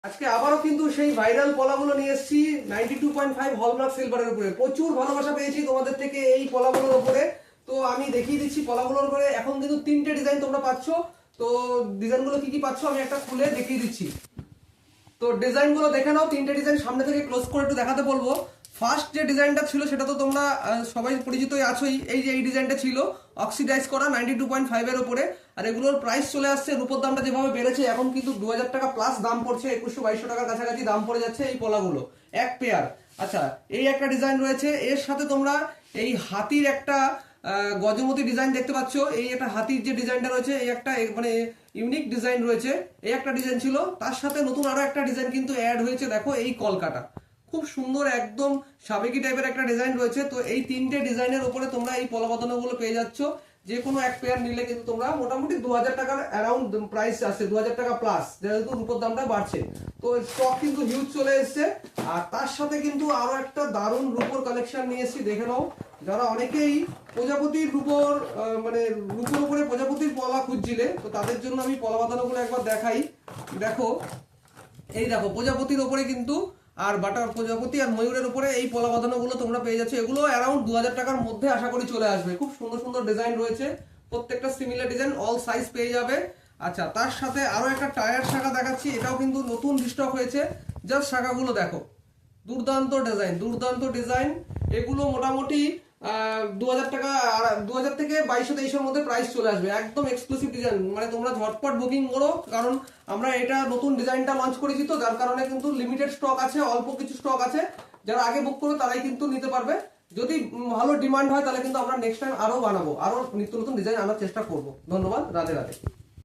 আজকে আবারও কিন্তু সেই ভাইরাল পলাগুলো নিয়ে এসেছি 92.5 হলমার্ক সিলভারের উপরে। প্রচুর ভালোবাসা পেয়েছি তোমাদের থেকে এই পলাগুলোর উপরে। তো আমি দেখিয়ে দিচ্ছি পলাগুলোর উপরে। এখন কিন্তু তিনটে ডিজাইন তোমরা পাচ্ছ। তো ডিজাইনগুলো কি কি পাচ্ছ আমি একটা খুলে দেখিয়ে দিচ্ছি। তো ডিজাইনগুলো দেখে নাও। তিনটে ডিজাইন সামনে থেকে ক্লোজ করে একটু দেখাতে বলবো। ফার্স্ট যে ডিজাইনটা ছিল সেটা তো তোমরা সবাই পরিচিতই আছোই। এই যে এই ডিজাইনটা ছিল অক্সিডাইজ করা 92.5 এর উপরে। আর এগুলোর প্রাইস চলে আসছে, রূপোর দামটা যেভাবে বেড়েছে এখন কিন্তু 2000 টাকা প্লাস দাম পড়ছে, 2100-2200 টাকার কাছাকাছি দাম পড়ে যাচ্ছে এই পলাগুলো এক পেয়ার। আচ্ছা, এই একটা ডিজাইন রয়েছে। এর সাথে তোমরা এই হাতির একটা গজমতি ডিজাইন দেখতে পাচ্ছ। এই একটা হাতির যে ডিজাইনটা রয়েছে এই একটা মানে ইউনিক ডিজাইন রয়েছে। এই একটা ডিজাইন ছিল, তার সাথে নতুন আরো একটা ডিজাইন কিন্তু অ্যাড হয়েছে। দেখো এই কলকাটা খুব সুন্দর একদম সাবেকি টাইপের একটা ডিজাইন রয়েছে। তো এই তিনটে ডিজাইনের উপরে তোমরা এই পলাবাদনগুলো পেয়ে যাচ্ছ। যে কোনো এক পেয়ার নিলে কিন্তু তোমরা মোটামুটি 2000 টাকার অ্যারাউন্ড প্রাইস আসছে, 2000 টাকা প্লাস, যেহেতু রূপোর দামটা বাড়ছে। তো স্টক কিন্তু হিউজ চলে এসছে। আর তার সাথে কিন্তু আরো একটা দারুণ রূপোর কালেকশন নিয়ে এসেছি, দেখে নাও। যারা অনেকেই প্রজাপতির রূপোর মানে রূপোর উপরে প্রজাপতির পলা খুঁজছিলে, তো তাদের জন্য আমি পলা বাঁধানোগুলো একবার দেখাই। দেখো এই দেখো প্রজাপতির উপরে কিন্তু, আর বাটার প্রজাপতি আর ময়ূরের উপরে এই পলা বাঁধানোগুলো তোমরা পেয়ে যাচ্ছ। এগুলো অ্যারাউন্ড 2000 টাকার মধ্যে আশা করি চলে আসবে। খুব সুন্দর সুন্দর ডিজাইন রয়েছে, প্রত্যেকটা সিমিলার ডিজাইন, অল সাইজ পেয়ে যাবে। আচ্ছা, তার সাথে আরো একটা টায়ার শাখা দেখাচ্ছি। এটাও কিন্তু নতুন স্টক হয়েছে। জাস্ট শাখাগুলো দেখো, দুর্দান্ত ডিজাইন, দুর্দান্ত ডিজাইন। এগুলো মোটামুটি 2000 টাকা, 2000 থেকে 2200-2300 মধ্যে প্রাইস চলে আসবে। একদম এক্সক্লুসিভ ডিজাইন, মানে তোমরা ঝটপট বুকিং করো, কারণ আমরা এটা নতুন ডিজাইনটা লঞ্চ করেছি। তো যার কারণে কিন্তু লিমিটেড স্টক আছে, অল্প কিছু স্টক আছে। যারা আগে বুক করবে তারাই কিন্তু নিতে পারবে। যদি ভালো ডিমান্ড হয় তাহলে কিন্তু আমরা নেক্সট টাইম আরো বানাবো, আরো নিত্য নতুন ডিজাইন আনার চেষ্টা করবো। ধন্যবাদ, রাধে রাধে।